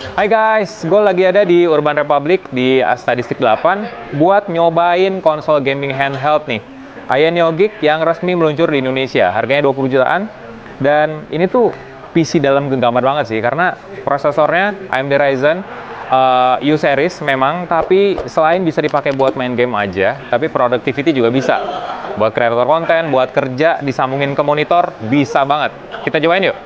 Hai guys, gue lagi ada di Urban Republic di Asta District 8 buat nyobain konsol gaming handheld nih. Ayaneo Geek yang resmi meluncur di Indonesia. Harganya 20 jutaan. Dan ini tuh PC dalam genggaman banget sih, karena prosesornya AMD Ryzen U series memang, tapi selain bisa dipakai buat main game aja, tapi productivity juga bisa. Buat kreator konten, buat kerja, disambungin ke monitor, bisa banget. Kita cobain yuk.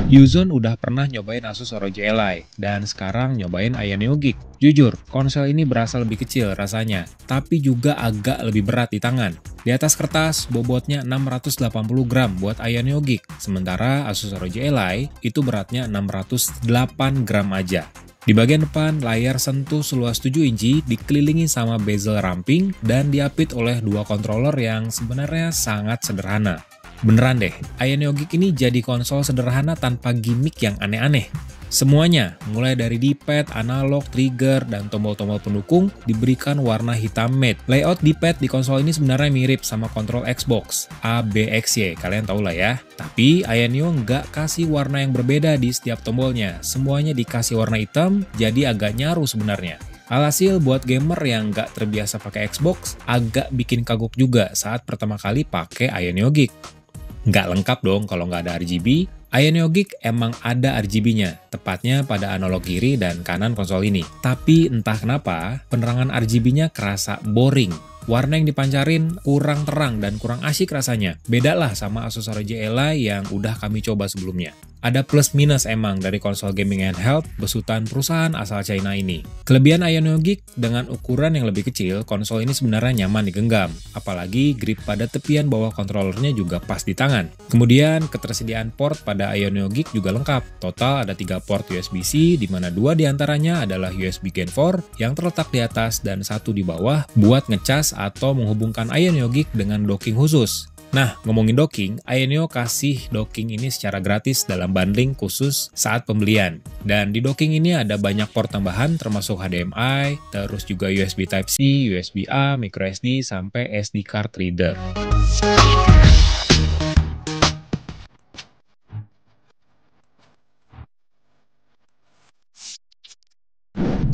Yuzon udah pernah nyobain Asus ROG Ally, dan sekarang nyobain Ayaneo Geek. Jujur, konsol ini berasa lebih kecil rasanya, tapi juga agak lebih berat di tangan. Di atas kertas, bobotnya 680 gram buat Ayaneo Geek, sementara Asus ROG Ally itu beratnya 608 gram aja. Di bagian depan, layar sentuh seluas 7 inci dikelilingi sama bezel ramping dan diapit oleh dua controller yang sebenarnya sangat sederhana. Beneran deh, Ayaneo Geek ini jadi konsol sederhana tanpa gimmick yang aneh-aneh. Semuanya, mulai dari D-pad, analog, trigger, dan tombol-tombol pendukung, diberikan warna hitam matte. Layout D-pad di konsol ini sebenarnya mirip sama kontrol Xbox, ABXY, kalian tau lah ya. Tapi Ayaneo nggak kasih warna yang berbeda di setiap tombolnya, semuanya dikasih warna hitam, jadi agak nyaru sebenarnya. Alhasil buat gamer yang nggak terbiasa pakai Xbox, agak bikin kagok juga saat pertama kali pakai Ayaneo Geek. Nggak lengkap dong kalau nggak ada RGB. Ayaneo Geek emang ada RGB-nya, tepatnya pada analog kiri dan kanan konsol ini. Tapi entah kenapa, penerangan RGB-nya kerasa boring. Warna yang dipancarin kurang terang dan kurang asyik rasanya. Beda lah sama Asus ROG Ally yang udah kami coba sebelumnya. Ada plus minus emang dari konsol gaming handheld besutan perusahaan asal China ini. Kelebihan Ayaneo Geek, dengan ukuran yang lebih kecil, konsol ini sebenarnya nyaman digenggam. Apalagi grip pada tepian bawah kontrolernya juga pas di tangan. Kemudian ketersediaan port pada Ayaneo Geek juga lengkap. Total ada 3 port USB-C, di mana 2 diantaranya adalah USB Gen 4 yang terletak di atas dan 1 di bawah buat ngecas atau menghubungkan Ayaneo Geek dengan docking khusus. Nah, ngomongin docking, Ayaneo kasih docking ini secara gratis dalam bundling khusus saat pembelian. Dan di docking ini ada banyak port tambahan termasuk HDMI, terus juga USB Type-C, USB-A, microSD, sampai SD card reader.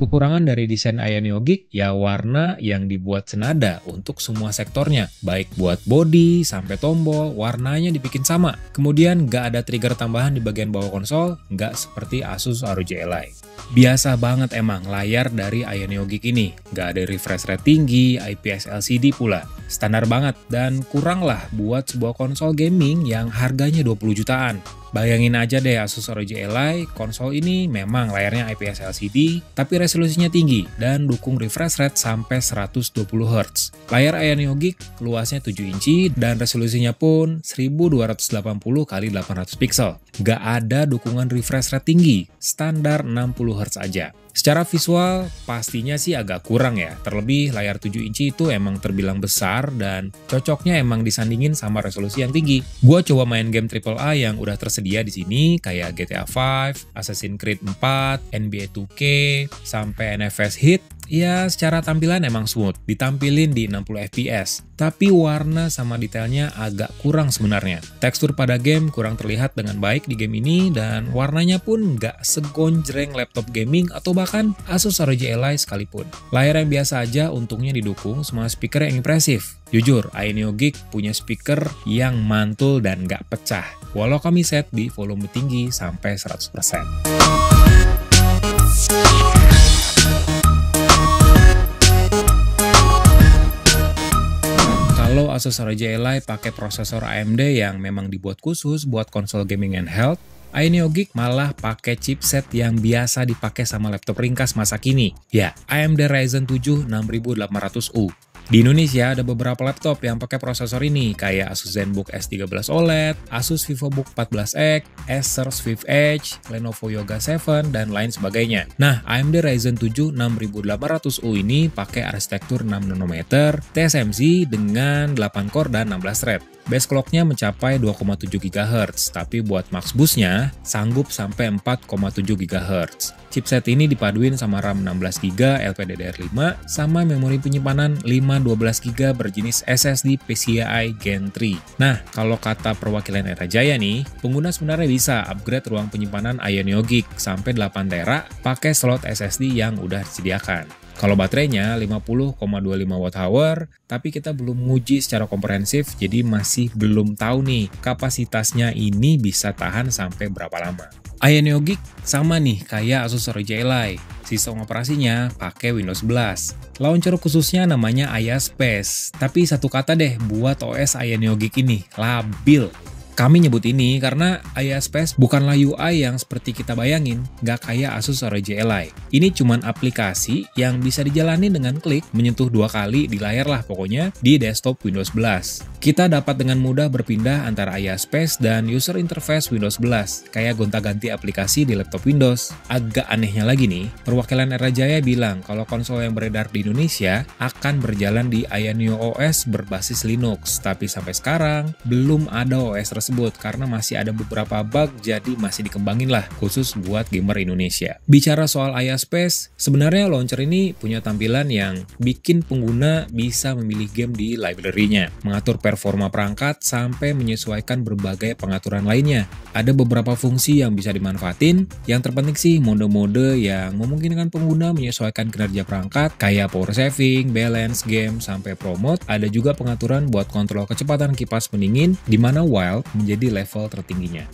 Kekurangan dari desain Ayaneo Geek ya warna yang dibuat senada untuk semua sektornya. Baik buat body sampai tombol, warnanya dibikin sama. Kemudian nggak ada trigger tambahan di bagian bawah konsol, nggak seperti Asus ROG Ally. Biasa banget emang layar dari Ayaneo Geek ini. Nggak ada refresh rate tinggi, IPS LCD pula. Standar banget dan kurang lah buat sebuah konsol gaming yang harganya 20 jutaan. Bayangin aja deh Asus ROG Ally, konsol ini memang layarnya IPS LCD, tapi resolusinya tinggi dan dukung refresh rate sampai 120 Hz. Layar Ayaneo Geek luasnya 7 inci dan resolusinya pun 1280x800 pixel. Gak ada dukungan refresh rate tinggi, standar 60 Hz aja. Secara visual pastinya sih agak kurang ya, terlebih layar 7 inci itu emang terbilang besar dan cocoknya emang disandingin sama resolusi yang tinggi. Gua coba main game AAA yang udah tersedia di sini kayak GTA 5, Assassin's Creed 4, NBA 2K, sampai NFS Hit. Ya, secara tampilan emang smooth, ditampilin di 60 fps. Tapi warna sama detailnya agak kurang sebenarnya. Tekstur pada game kurang terlihat dengan baik di game ini, dan warnanya pun nggak segonjreng laptop gaming atau bahkan Asus ROG Ally sekalipun. Layar yang biasa aja untungnya didukung sama speaker yang impresif. Jujur, Ayaneo Geek punya speaker yang mantul dan nggak pecah, walau kami set di volume tinggi sampai 100%. Kalau Asus ROG Ally pakai prosesor AMD yang memang dibuat khusus buat konsol gaming handheld, Ayaneo Geek malah pakai chipset yang biasa dipakai sama laptop ringkas masa kini. Ya, AMD Ryzen 7 6800U. Di Indonesia ada beberapa laptop yang pakai prosesor ini, kayak Asus ZenBook S13 OLED, Asus VivoBook 14X, Acer Swift Edge, Lenovo Yoga 7, dan lain sebagainya. Nah, AMD Ryzen 7 6800U ini pakai arsitektur 6 nanometer, TSMC dengan 8 core dan 16 thread. Base clock-nya mencapai 2,7 GHz, tapi buat max boost-nya sanggup sampai 4,7 GHz. Chipset ini dipaduin sama RAM 16GB LPDDR5 sama memori penyimpanan 512 GB berjenis SSD PCIe Gen 3. Nah, kalau kata perwakilan Era Jaya nih, pengguna sebenarnya bisa upgrade ruang penyimpanan Ayaneo Geek sampai 8 TB pakai slot SSD yang udah disediakan. Kalau baterainya 50,25 Wh, tapi kita belum menguji secara komprehensif, jadi masih belum tahu nih kapasitasnya ini bisa tahan sampai berapa lama. Ayaneo Geek sama nih kayak Asus ROG Ally. Sistem operasinya pakai Windows 11. Launcher khususnya namanya Aya Space. Tapi satu kata deh buat OS Ayaneo Geek ini, labil. Kami nyebut ini karena Aya Space bukanlah UI yang seperti kita bayangin, nggak kayak Asus ROG Ally. Ini cuman aplikasi yang bisa dijalani dengan klik, menyentuh 2 kali di layar lah pokoknya, di desktop Windows 11. Kita dapat dengan mudah berpindah antara Aya Space dan user interface Windows 11, kayak gonta-ganti aplikasi di laptop Windows. Agak anehnya lagi nih, perwakilan Era Jaya bilang kalau konsol yang beredar di Indonesia akan berjalan di Ayaneo OS berbasis Linux, tapi sampai sekarang belum ada OS tersebut karena masih ada beberapa bug, jadi masih dikembangin lah khusus buat gamer Indonesia. Bicara soal Aya Space, sebenarnya launcher ini punya tampilan yang bikin pengguna bisa memilih game di library-nya, mengatur performa perangkat sampai menyesuaikan berbagai pengaturan lainnya. Ada beberapa fungsi yang bisa dimanfaatin, yang terpenting sih mode-mode yang memungkinkan pengguna menyesuaikan kinerja perangkat kayak power saving, balance game, sampai pro mode. Ada juga pengaturan buat kontrol kecepatan kipas pendingin di mana wild menjadi level tertingginya.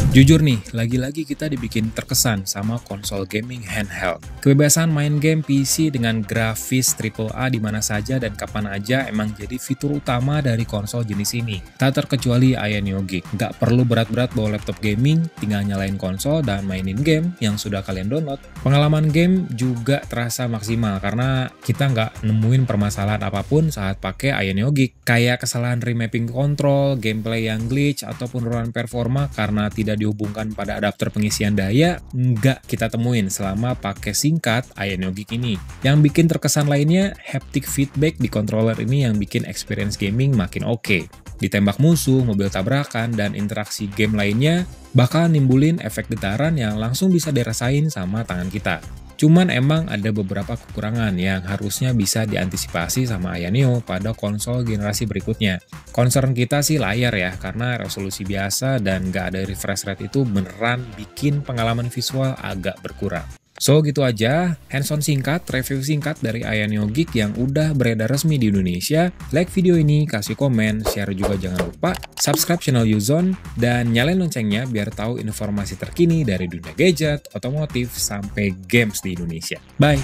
Jujur nih, lagi-lagi kita dibikin terkesan sama konsol gaming handheld. Kebebasan main game PC dengan grafis AAA di mana saja dan kapan aja emang jadi fitur utama dari konsol jenis ini. Tak terkecuali Ayaneo Geek. Nggak perlu berat-berat bawa laptop gaming, tinggal nyalain konsol dan mainin game yang sudah kalian download. Pengalaman game juga terasa maksimal karena kita nggak nemuin permasalahan apapun saat pakai Ayaneo Geek. Kayak kesalahan remapping kontrol, gameplay yang glitch, ataupun penurunan performa karena tidak dihubungkan pada adapter pengisian daya, nggak kita temuin selama pakai singkat Ayaneo Geek ini. Yang bikin terkesan lainnya, haptic feedback di controller ini yang bikin experience gaming makin oke. Ditembak musuh, mobil tabrakan, dan interaksi game lainnya bakal nimbulin efek getaran yang langsung bisa dirasain sama tangan kita. Cuman emang ada beberapa kekurangan yang harusnya bisa diantisipasi sama Ayaneo pada konsol generasi berikutnya. Concern kita sih layar ya, karena resolusi biasa dan nggak ada refresh rate itu beneran bikin pengalaman visual agak berkurang. So gitu aja, hands-on singkat, review singkat dari Ayaneo Geek yang udah beredar resmi di Indonesia. Like video ini, kasih komen, share juga jangan lupa, subscribe channel Uzone, dan nyalain loncengnya biar tahu informasi terkini dari dunia gadget, otomotif, sampai games di Indonesia. Bye!